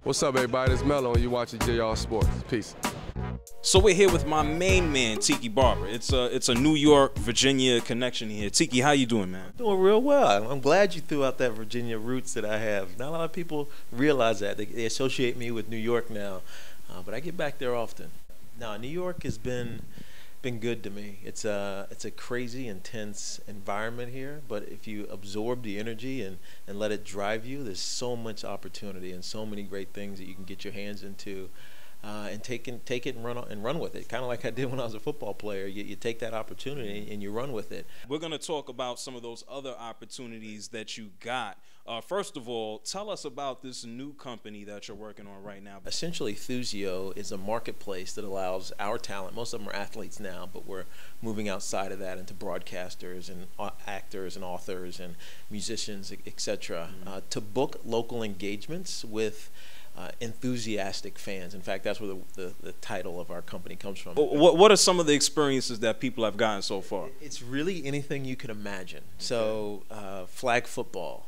What's up, everybody? It's Mello, and you're watching JR Sports. Peace. So we're here with my main man, Tiki Barber. It's a New York, Virginia connection here. Tiki, how you doing, man? Doing real well. I'm glad you threw out that Virginia roots that I have. Not a lot of people realize that. They associate me with New York now, but I get back there often. Now, New York has been good to me. It's a crazy, intense environment here, but if you absorb the energy and let it drive you, there's so much opportunity and so many great things that you can get your hands into. And take it and run with it, kind of like I did when I was a football player. You take that opportunity and you run with it. We're going to talk about some of those other opportunities that you got. First of all, tell us about this new company that you're working on right now. Essentially, Thuzio is a marketplace that allows our talent, most of them are athletes now, but we're moving outside of that into broadcasters and actors and authors and musicians, etc., to book local engagements with enthusiastic fans. In fact, that's where the title of our company comes from. What are some of the experiences that people have gotten so far? It's really anything you could imagine. So flag football,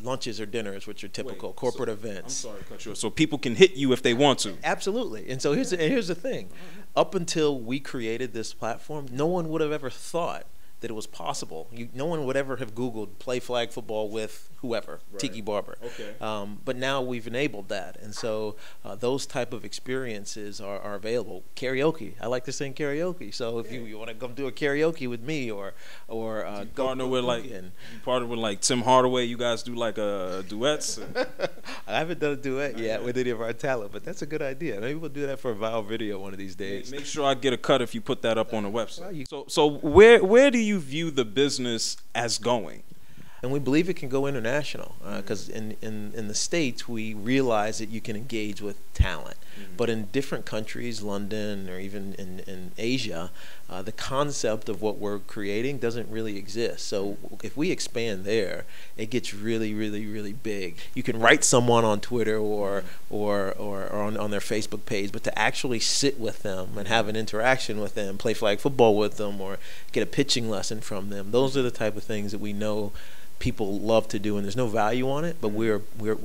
lunches or dinners, which are typical corporate events. I'm sorry to cut you off. So people can hit you if they want to. Absolutely. And so here's the thing. Up until we created this platform, no one would have ever thought that it was possible. No one would ever have Googled play flag football with whoever, right. Tiki Barber. Okay. But now we've enabled that. And so those type of experiences are available. Karaoke. I like to sing karaoke. So if you want to come do a karaoke with me or partner with like Tim Hardaway, you guys do like duets? I haven't done a duet yet with any of our talent, but that's a good idea. Maybe we'll do that for a viral video one of these days. Make sure I get a cut if you put that up on the website. So where do you view the business as going? And we believe it can go international because in the States we realize that you can engage with talent. But in different countries, London or even in Asia, the concept of what we're creating doesn't really exist. So if we expand there, it gets really, really, really big. You can write someone on Twitter or on their Facebook page, but to actually sit with them and have an interaction with them, play flag football with them, or get a pitching lesson from them, those are the type of things that we know people love to do, and there's no value on it, but we're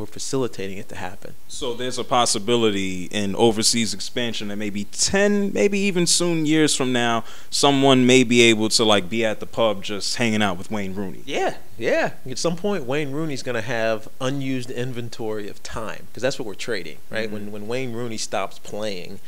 facilitating it to happen. So there's a possibility in overseas expansion that maybe 10, maybe even soon years from now, someone may be able to like be at the pub just hanging out with Wayne Rooney. Yeah. At some point, Wayne Rooney's going to have unused inventory of time because that's what we're trading, right? When Wayne Rooney stops playing,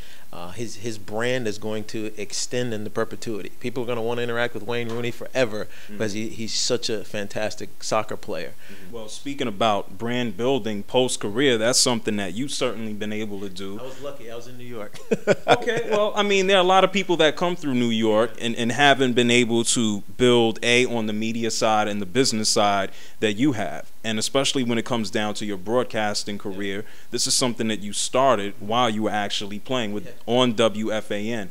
his brand is going to extend into perpetuity. People are going to want to interact with Wayne Rooney forever because he's such a fantastic soccer player. Well, speaking about brand building post-career, that's something that you've certainly been able to do. I was lucky. I was in New York. Okay, well, I mean, there are a lot of people that come through New York and haven't been able to build on the media side and the business side that you have. And especially when it comes down to your broadcasting career, this is something that you started while you were actually playing on WFAN.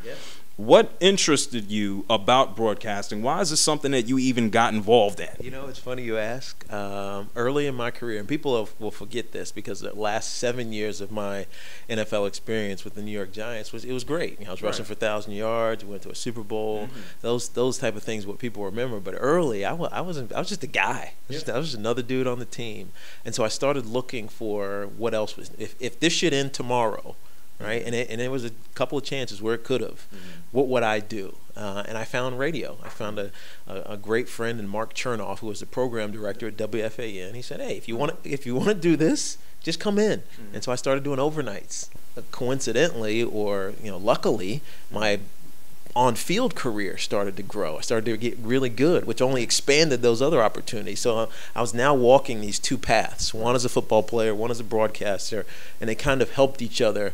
What interested you about broadcasting? Why is this something that you even got involved in? You know, it's funny you ask. Early in my career, and people will forget this because the last 7 years of my NFL experience with the New York Giants was great. You know, I was rushing for 1,000 yards. We went to a Super Bowl. Those type of things, what people remember. But early, I was just a guy. I was just another dude on the team. And so I started looking for what else was. If this should end tomorrow, right? And there was a couple of chances where it could have. What would I do? And I found radio. I found a great friend in Mark Chernoff, who was the program director at WFAN. He said, "Hey, if you want to do this, just come in." And so I started doing overnights. Coincidentally, or luckily, my on-field career started to grow. I started to get really good, which only expanded those other opportunities. So I was now walking these two paths, one as a football player, one as a broadcaster, and they kind of helped each other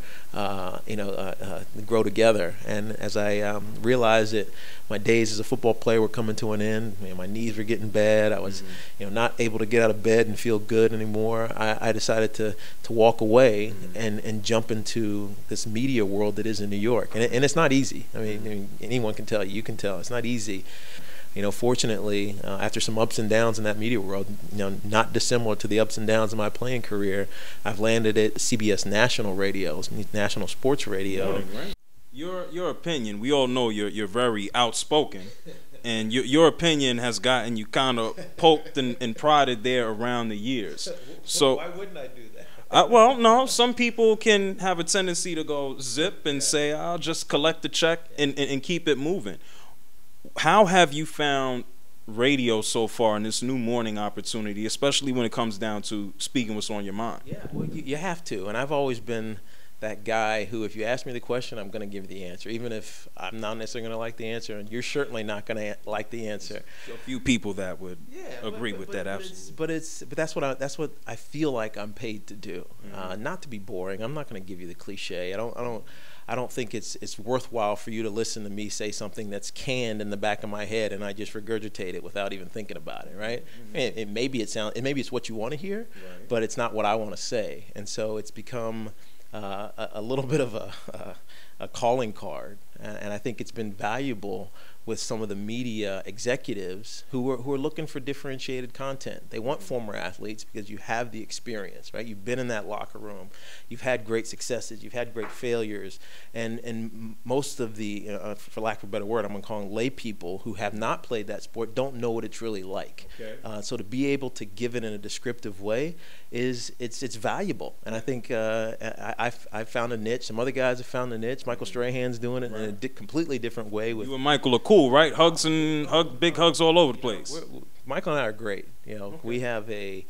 grow together. And as I realized that my days as a football player were coming to an end, my knees were getting bad, I was not able to get out of bed and feel good anymore, I decided to walk away and jump into this media world that is in New York. And it's not easy. I mean, anyone can tell you can tell. It's not easy. Fortunately, after some ups and downs in that media world, not dissimilar to the ups and downs of my playing career, I've landed at CBS National Radio, National Sports Radio. Right. Your opinion, we all know you're very outspoken, and your opinion has gotten you kind of poked and prodded there around the years. So why wouldn't I do that? Well, no, some people can have a tendency to go zip and say, I'll just collect the check and keep it moving. How have you found radio so far in this new morning opportunity, especially when it comes down to speaking what's on your mind? Yeah, well, you have to. And I've always been that guy who, if you ask me the question, I'm going to give you the answer, even if I'm not necessarily going to like the answer, and you're certainly not going to like the answer. A few people that would agree with that, absolutely. But that's what I feel like I'm paid to do. Not to be boring. I'm not going to give you the cliche. I don't think it's worthwhile for you to listen to me say something that's canned in the back of my head and I just regurgitate it without even thinking about it, right? Maybe it's what you want to hear, but it's not what I want to say, and so it's become a little bit of a calling card, and I think it's been valuable with some of the media executives who are looking for differentiated content. They want former athletes because you have the experience, right? You've been in that locker room. You've had great successes. You've had great failures. And most of the, for lack of a better word, I'm going to call them lay people who have not played that sport don't know what it's really like. Okay. So to be able to give it in a descriptive way it's valuable. And I think I've found a niche. Some other guys have found a niche. Michael Strahan's doing it in a completely different way. You and Michael are cool, right? Big hugs all over the place. Michael and I are great. We have a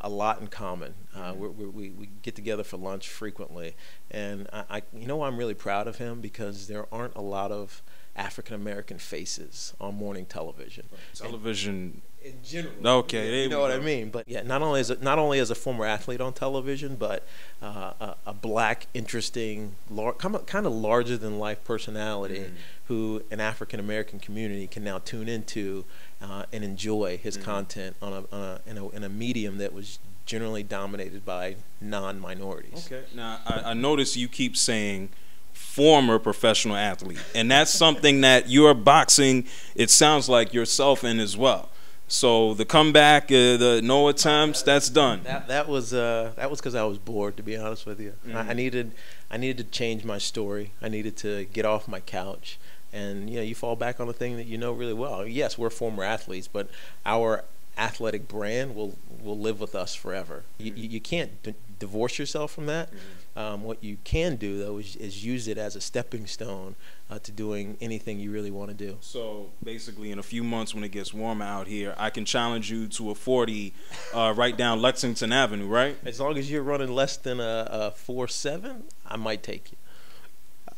lot in common. We get together for lunch frequently, and I'm really proud of him because there aren't a lot of African American faces on morning television. Television in general. Okay, you know what I mean. But yeah, not only as a former athlete on television, but a black, interesting, kind of larger than life personality who an African American community can now tune into and enjoy his content in a medium that was generally dominated by non-minorities. Okay. Now I notice you keep saying former professional athlete, and that's something that you're boxing, it sounds like, yourself in as well. So the comeback, the no attempts, that's done. That was because I was bored, to be honest with you. I needed to change my story. I needed to get off my couch, and you fall back on the thing that you know really well. Yes, we're former athletes, but our athletic brand will live with us forever. You can't divorce yourself from that. What you can do, though, is use it as a stepping stone to doing anything you really want to do. So basically, in a few months when it gets warmer out here, I can challenge you to a 40 right down Lexington Avenue, right? As long as you're running less than a 4.7, I might take you.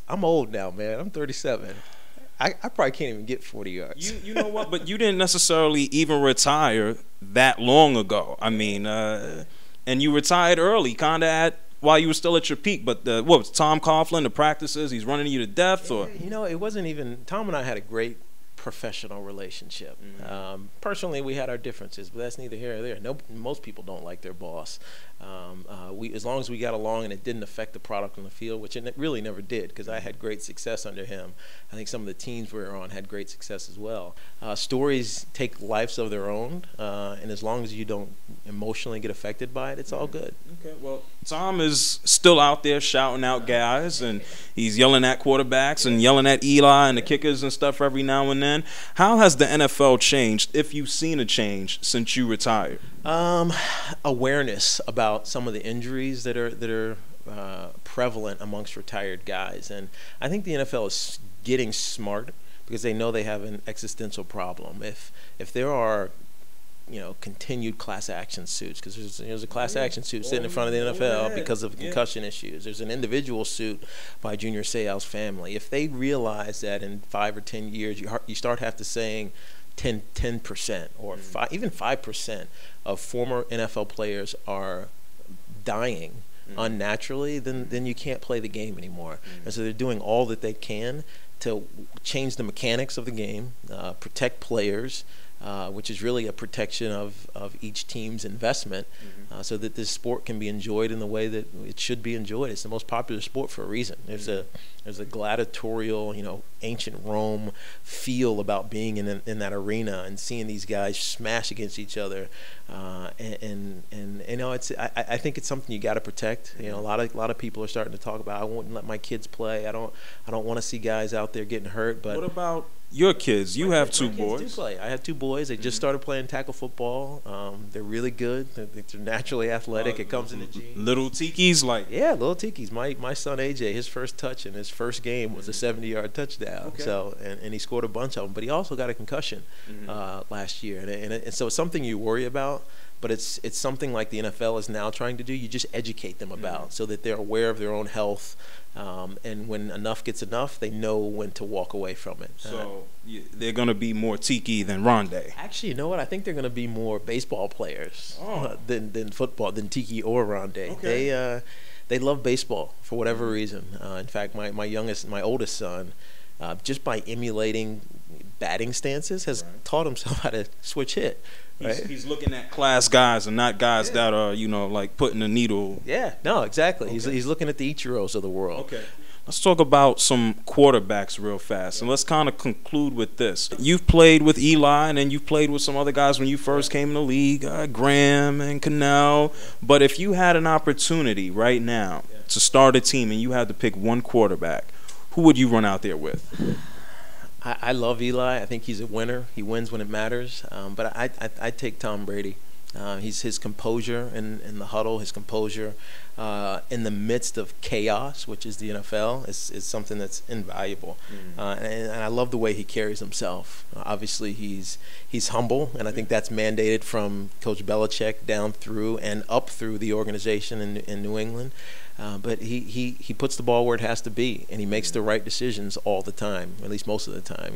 I'm old now, man. I'm 37. I probably can't even get 40 yards. You know what? But you didn't necessarily even retire that long ago. I mean, and you retired early, kind of while you were still at your peak. But what was Tom Coughlin, the practices, he's running you to death? Or it wasn't even. Tom and I had a great professional relationship. Personally, we had our differences, but that's neither here nor there. Most people don't like their boss. As long as we got along and it didn't affect the product on the field, which it really never did, because I had great success under him. I think some of the teams we were on had great success as well. Stories take lives of their own, and as long as you don't emotionally get affected by it, it's all good. Okay, well, Tom is still out there shouting out guys, and he's yelling at quarterbacks and yelling at Eli and the kickers and stuff every now and then. How has the NFL changed, if you've seen a change, since you retired? Awareness about some of the injuries that are prevalent amongst retired guys, and I think the NFL is getting smart because they know they have an existential problem. If there are continued class action suits, because there's a class action suit sitting in front of the NFL because of concussion issues. There's an individual suit by Junior Seau's family. If they realize that in 5 or 10 years you start saying 10% or even 5% of former NFL players are dying unnaturally, then you can't play the game anymore. And so they're doing all that they can to change the mechanics of the game, protect players, which is really a protection of each team's investment, so that this sport can be enjoyed in the way that it should be enjoyed. It's the most popular sport for a reason. There's a gladiatorial, ancient Rome feel about being in that arena and seeing these guys smash against each other, and I think it's something you got to protect. A lot of people are starting to talk about, I won't let my kids play. I don't want to see guys out there getting hurt. But what about your kids. You have two My boys. kids do play. I have two boys. They just started playing tackle football. They're really good. They're naturally athletic. It comes in the genes. Little Tiki's like. Yeah, little Tiki's. My son AJ, his first touch in his first game was a 70-yard touchdown. Okay. So and he scored a bunch of them. But he also got a concussion last year, and so it's something you worry about. But it's something like the NFL is now trying to do. You just educate them about so that they're aware of their own health. And when enough gets enough, they know when to walk away from it. So they're going to be more Tiki than Rondé. Actually, you know what? I think they're going to be more baseball players than football, than Tiki or Rondé. Okay. They love baseball for whatever reason. In fact, my oldest son, just by emulating batting stances, has taught himself how to switch hit. Right? He's looking at class guys and not guys that are, like putting a needle. Yeah, no, exactly. Okay. He's looking at the Ichiros of the world. Okay. Let's talk about some quarterbacks real fast, and let's kind of conclude with this. You've played with Eli, and then you've played with some other guys when you first came in the league, Graham and Cannell. But if you had an opportunity right now to start a team and you had to pick one quarterback, who would you run out there with? I love Eli. I think he's a winner. He wins when it matters. But I take Tom Brady. His composure in the huddle, his composure in the midst of chaos, which is the NFL, is something that's invaluable. And I love the way he carries himself. Obviously, he's humble, and I think that's mandated from Coach Belichick down through and up through the organization in New England. But he puts the ball where it has to be, and he makes the right decisions all the time, at least most of the time.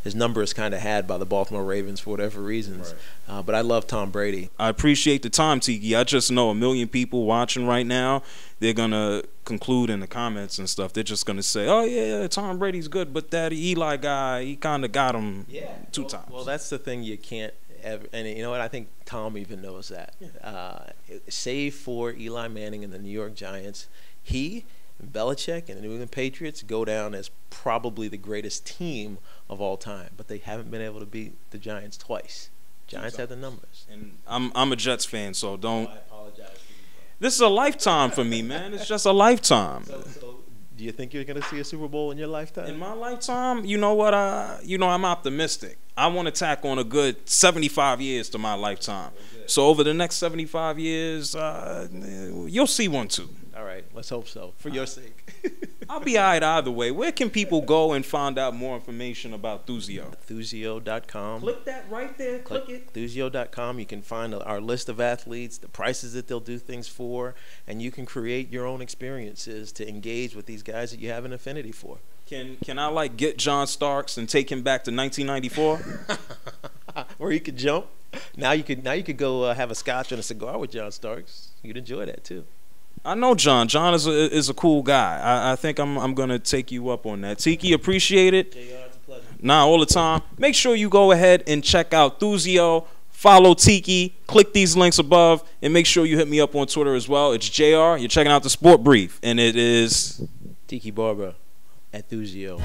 His number is kind of had by the Baltimore Ravens for whatever reasons. Right. But I love Tom Brady. I appreciate the time, Tiki. I just know 1 million people watching right now. They're gonna conclude in the comments and stuff. They're just gonna say, "Oh yeah, Tom Brady's good, but that Eli guy, he kind of got him two times." Well, that's the thing you can't. And you know what? I think Tom even knows that. Save for Eli Manning and the New York Giants, he, Belichick, and the New England Patriots go down as probably the greatest team of all time. But they haven't been able to beat the Giants twice. Giants have the numbers. And I'm a Jets fan, so don't. I apologize to you. This is a lifetime for me, man. It's just a lifetime. So do you think you're going to see a Super Bowl in your lifetime? In my lifetime, you know what? I'm optimistic. I want to tack on a good 75 years to my lifetime. So over the next 75 years, you'll see one too. All right, let's hope so, for your sake. I'll be all right either way. Where can people go and find out more information about Thuzio? Thuzio.com. Click that right there. Click it. Thuzio.com. You can find our list of athletes, the prices that they'll do things for, and you can create your own experiences to engage with these guys that you have an affinity for. Can I get John Starks and take him back to 1994? Where he could jump. Now you could go have a scotch and a cigar with John Starks. You'd enjoy that too. I know John. John is a cool guy. I think I'm gonna take you up on that. Tiki, appreciate it. JR, it's a pleasure. Nah, all the time. Make sure you go ahead and check out Thuzio. Follow Tiki. Click these links above, and make sure you hit me up on Twitter as well. It's JR. You're checking out the Sport Brief, and it is Tiki Barber at Thuzio.